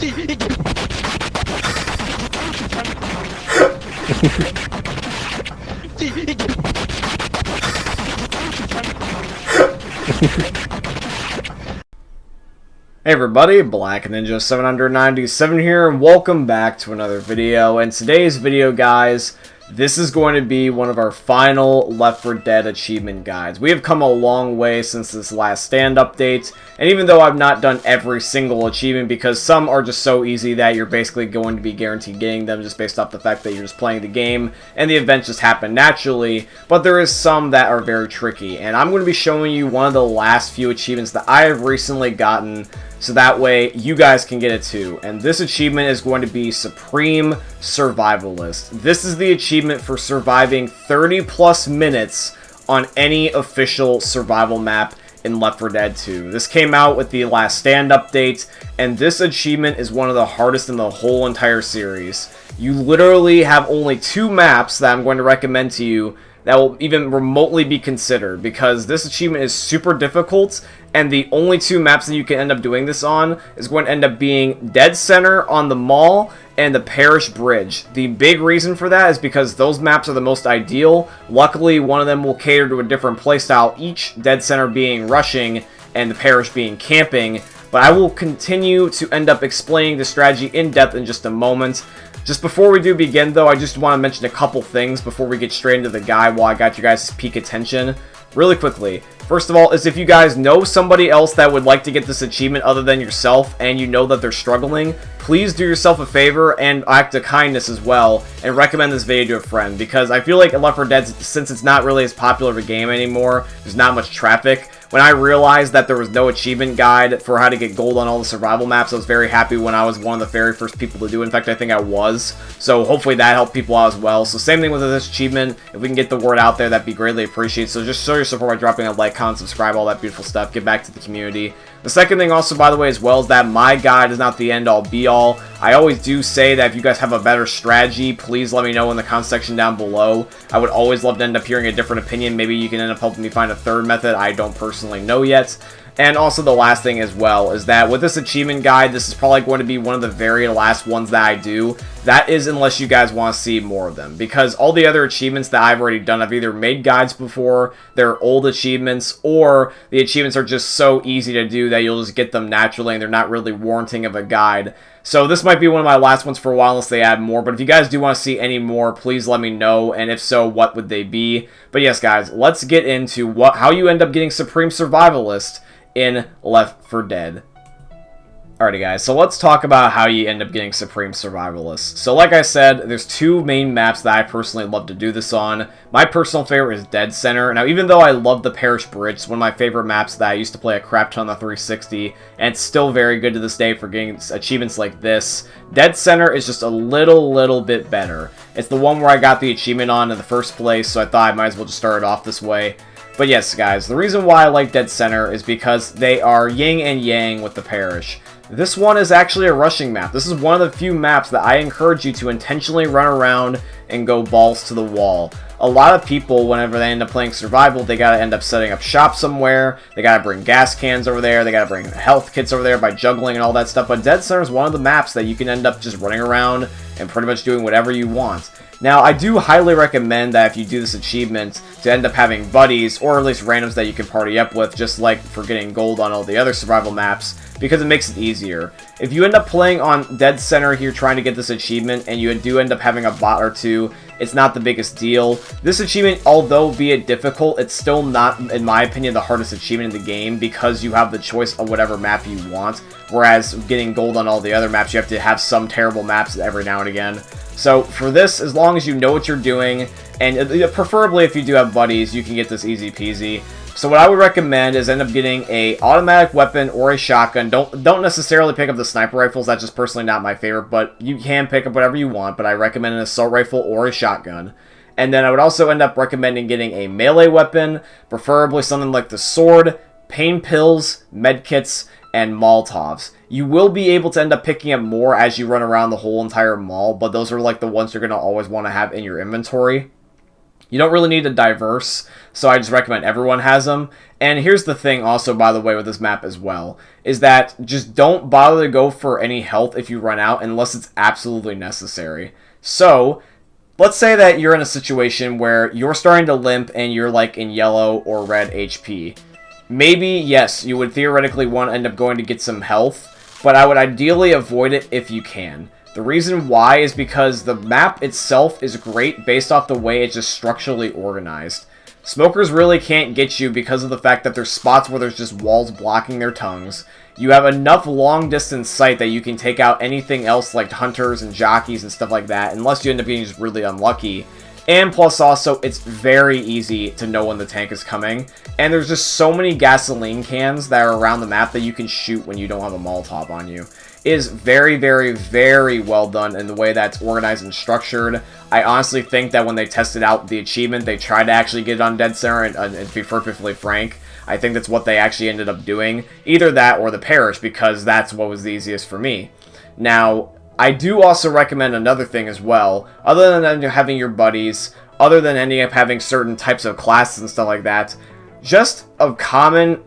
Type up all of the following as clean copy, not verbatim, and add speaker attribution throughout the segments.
Speaker 1: Hey everybody, Black Ninja 797 here, and welcome back to another video. And today's video, guys, this is going to be one of our final Left 4 Dead achievement guides. We have come a long way since this last stand update, and even though I've not done every single achievement because some are just so easy that you're basically going to be guaranteed getting them just based off the fact that you're just playing the game and the events just happen naturally, but there is some that are very tricky, and I'm going to be showing you one of the last few achievements that I have recently gotten, so that way you guys can get it too. And this achievement is going to be Supreme Survivalist. This is the achievement for surviving 30 plus minutes on any official survival map in Left 4 Dead 2. This came out with the last stand update, and this achievement is one of the hardest in the whole entire series. You literally have only 2 maps that I'm going to recommend to you that will even remotely be considered, because this achievement is super difficult, and the only 2 maps that you can end up doing this on is going to end up being Dead Center on the Mall and the Parish Bridge. The big reason for that is because those maps are the most ideal. Luckily, one of them will cater to a different playstyle, each Dead Center being rushing and the Parish being camping, but I will continue to end up explaining the strategy in depth in just a moment. Just before we do begin, though, I just want to mention a couple things before we get straight into the guide while I got you guys' peak attention. Really quickly, first of all, is if you guys know somebody else that would like to get this achievement other than yourself, and you know that they're struggling, please do yourself a favor and act of kindness as well, and recommend this video to a friend, because I feel like Left 4 Dead, since it's not really as popular of a game anymore, there's not much traffic. When I realized that there was no achievement guide for how to get gold on all the survival maps, I was very happy when I was one of the very first people to do it. In fact, I think I was. So hopefully that helped people out as well. So same thing with this achievement. If we can get the word out there, that'd be greatly appreciated. So just show your support by dropping a like, comment, subscribe, all that beautiful stuff. Get back to the community. The second thing also, by the way, as well, is that my guide is not the end-all be-all. I always do say that if you guys have a better strategy, please let me know in the comment section down below. I would always love to end up hearing a different opinion. Maybe you can end up helping me find a third method I don't personally know yet. And also the last thing as well is that with this achievement guide, this is probably going to be one of the very last ones that I do. That is unless you guys want to see more of them, because all the other achievements that I've already done, I've either made guides before, they're old achievements, or the achievements are just so easy to do that you'll just get them naturally and they're not really warranting of a guide. So this might be one of my last ones for a while unless they add more, but if you guys do want to see any more, please let me know, and if so, what would they be? But yes, guys, let's get into how you end up getting Supreme Survivalist in Left 4 Dead. Alrighty guys, so let's talk about how you end up getting Supreme Survivalist. So like I said, there's 2 main maps that I personally love to do this on. My personal favorite is Dead Center. Now even though I love the Parish Bridge, it's one of my favorite maps that I used to play a crap ton on the 360, and it's still very good to this day for getting achievements like this. Dead Center is just a little bit better. It's the one where I got the achievement on in the first place, so I thought I might as well just start it off this way. But yes guys, the reason why I like Dead Center is because they are yin and yang with the Parish. This one is actually a rushing map. This is one of the few maps that I encourage you to intentionally run around and go balls to the wall. A lot of people, whenever they end up playing survival, they gotta end up setting up shop somewhere, they gotta bring gas cans over there, they gotta bring health kits over there by juggling and all that stuff, but Dead Center is one of the maps that you can end up just running around and pretty much doing whatever you want. Now, I do highly recommend that if you do this achievement, to end up having buddies, or at least randoms that you can party up with, just like for getting gold on all the other survival maps, because it makes it easier. If you end up playing on Dead Center here trying to get this achievement, and you do end up having a bot or 2, it's not the biggest deal. This achievement, although be it difficult, it's still not, in my opinion, the hardest achievement in the game, because you have the choice of whatever map you want, whereas getting gold on all the other maps, you have to have some terrible maps every now and again. So for this, as long as you know what you're doing, and preferably if you do have buddies, you can get this easy peasy. So what I would recommend is end up getting a automatic weapon or a shotgun. Don't necessarily pick up the sniper rifles, that's just personally not my favorite, but you can pick up whatever you want, but I recommend an assault rifle or a shotgun. And then I would also end up recommending getting a melee weapon, preferably something like the sword, pain pills, medkits, and Molotovs. You will be able to end up picking up more as you run around the whole entire mall, but those are like the ones you're going to always want to have in your inventory. You don't really need a diverse, so I just recommend everyone has them. And here's the thing also, by the way, with this map as well, is that just don't bother to go for any health if you run out unless it's absolutely necessary. So, let's say that you're in a situation where you're starting to limp and you're like in yellow or red HP. Maybe, yes, you would theoretically want to end up going to get some health, but I would ideally avoid it if you can. The reason why is because the map itself is great based off the way it's just structurally organized. Smokers really can't get you because of the fact that there's spots where there's just walls blocking their tongues. You have enough long distance sight that you can take out anything else like hunters and jockeys and stuff like that, unless you end up being just really unlucky. And plus also, it's very easy to know when the tank is coming. And there's just so many gasoline cans that are around the map that you can shoot when you don't have a Molotov on you. It is very, very, very well done in the way that's organized and structured. I honestly think that when they tested out the achievement, they tried to actually get it on Dead Center, and to be perfectly frank, I think that's what they actually ended up doing. Either that or the Parish, because that's what was the easiest for me. Now, I do also recommend another thing as well, other than having your buddies, other than ending up having certain types of classes and stuff like that, just a common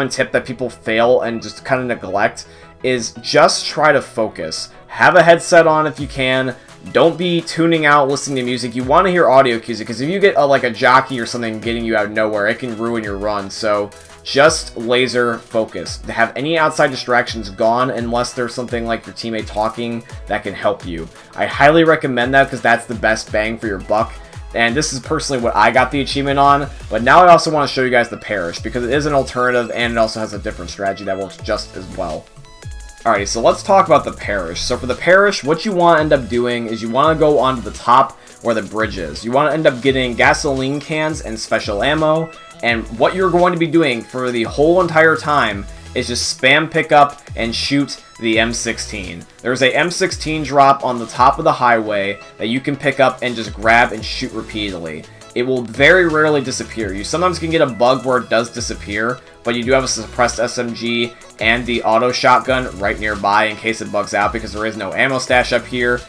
Speaker 1: tip that people fail and just kind of neglect is just try to focus. Have a headset on if you can. Don't be tuning out, listening to music. You want to hear audio cues, because if you get like a jockey or something getting you out of nowhere, it can ruin your run. So just laser focus. To have any outside distractions gone unless there's something like your teammate talking that can help you. I highly recommend that because that's the best bang for your buck. And this is personally what I got the achievement on, but now I also want to show you guys the Parish because it is an alternative and it also has a different strategy that works just as well. Alrighty, so let's talk about the Parish. So for the Parish, what you want to end up doing is you want to go onto the top where the bridge is. You want to end up getting gasoline cans and special ammo, and what you're going to be doing for the whole entire time is just spam pick up and shoot the M16. There's a M16 drop on the top of the highway that you can pick up and just grab and shoot repeatedly. It will very rarely disappear. You sometimes can get a bug where it does disappear, but you do have a suppressed SMG and the auto shotgun right nearby in case it bugs out because there is no ammo stash up here.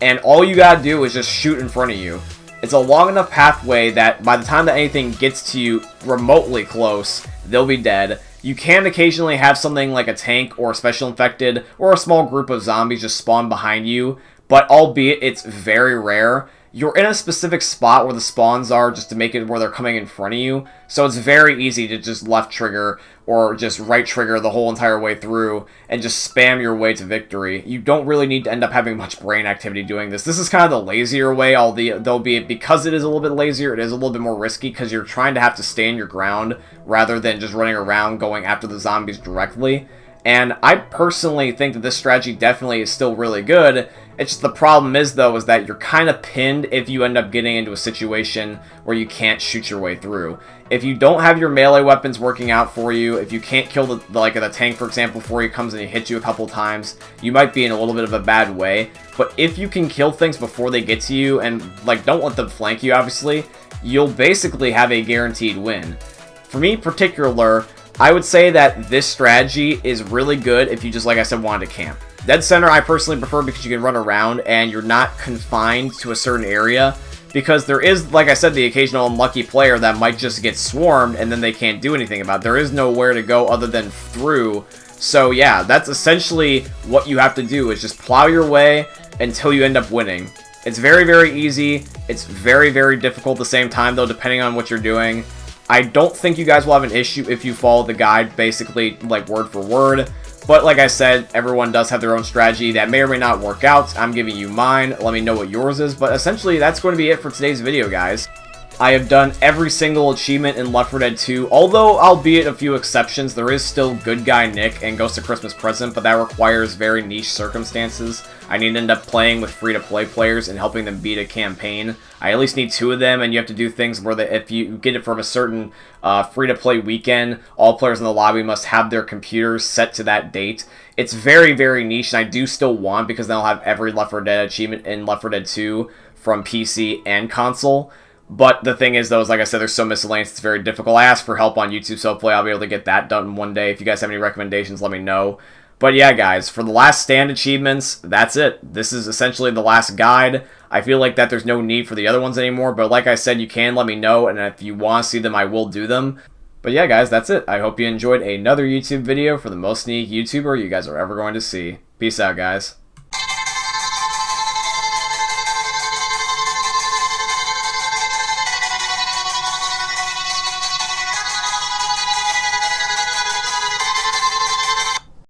Speaker 1: And all you gotta do is just shoot in front of you. It's a long enough pathway that by the time that anything gets to you remotely close, they'll be dead. You can occasionally have something like a tank or a special infected or a small group of zombies just spawn behind you, but albeit it's very rare, you're in a specific spot where the spawns are just to make it where they're coming in front of you, so it's very easy to just left trigger or just right trigger the whole entire way through and just spam your way to victory. You don't really need to end up having much brain activity doing this. This is kind of the lazier way, albeit because it is a little bit lazier, it is a little bit more risky because you're trying to have to stand your ground rather than just running around going after the zombies directly. And I personally think that this strategy definitely is still really good. It's just the problem is, though, is that you're kind of pinned if you end up getting into a situation where you can't shoot your way through. If you don't have your melee weapons working out for you, if you can't kill the tank, for example, before he comes and he hits you a couple times, you might be in a little bit of a bad way. But if you can kill things before they get to you and, don't let them flank you, obviously, you'll basically have a guaranteed win. For me in particular, I would say that this strategy is really good if you just, like I said, wanted to camp. Dead Center I personally prefer because you can run around and you're not confined to a certain area, because there is, like I said, the occasional unlucky player that might just get swarmed and then they can't do anything about it. There is nowhere to go other than through. So yeah, that's essentially what you have to do, is just plow your way until you end up winning. It's very, very easy. It's very, very difficult at the same time, though, depending on what you're doing. I don't think you guys will have an issue if you follow the guide basically word for word. But like I said, everyone does have their own strategy that may or may not work out. I'm giving you mine. Let me know what yours is. But essentially, that's going to be it for today's video, guys. I have done every single achievement in Left 4 Dead 2, although, albeit a few exceptions, there is still Good Guy Nick and Ghost of Christmas Present, but that requires very niche circumstances. I need to end up playing with free-to-play players and helping them beat a campaign. I at least need 2 of them, and you have to do things where if you get it from a certain free-to-play weekend, all players in the lobby must have their computers set to that date. It's very, very niche, and I do still want, because then I'll have every Left 4 Dead achievement in Left 4 Dead 2 from PC and console. But the thing is, though, is like I said, they're so miscellaneous, it's very difficult. I asked for help on YouTube, so hopefully I'll be able to get that done one day. If you guys have any recommendations, let me know. But yeah, guys, for the last stand achievements, that's it. This is essentially the last guide. I feel like that there's no need for the other ones anymore, but like I said, you can let me know, and if you want to see them, I will do them. But yeah, guys, that's it. I hope you enjoyed another YouTube video for the most sneaky YouTuber you guys are ever going to see. Peace out, guys.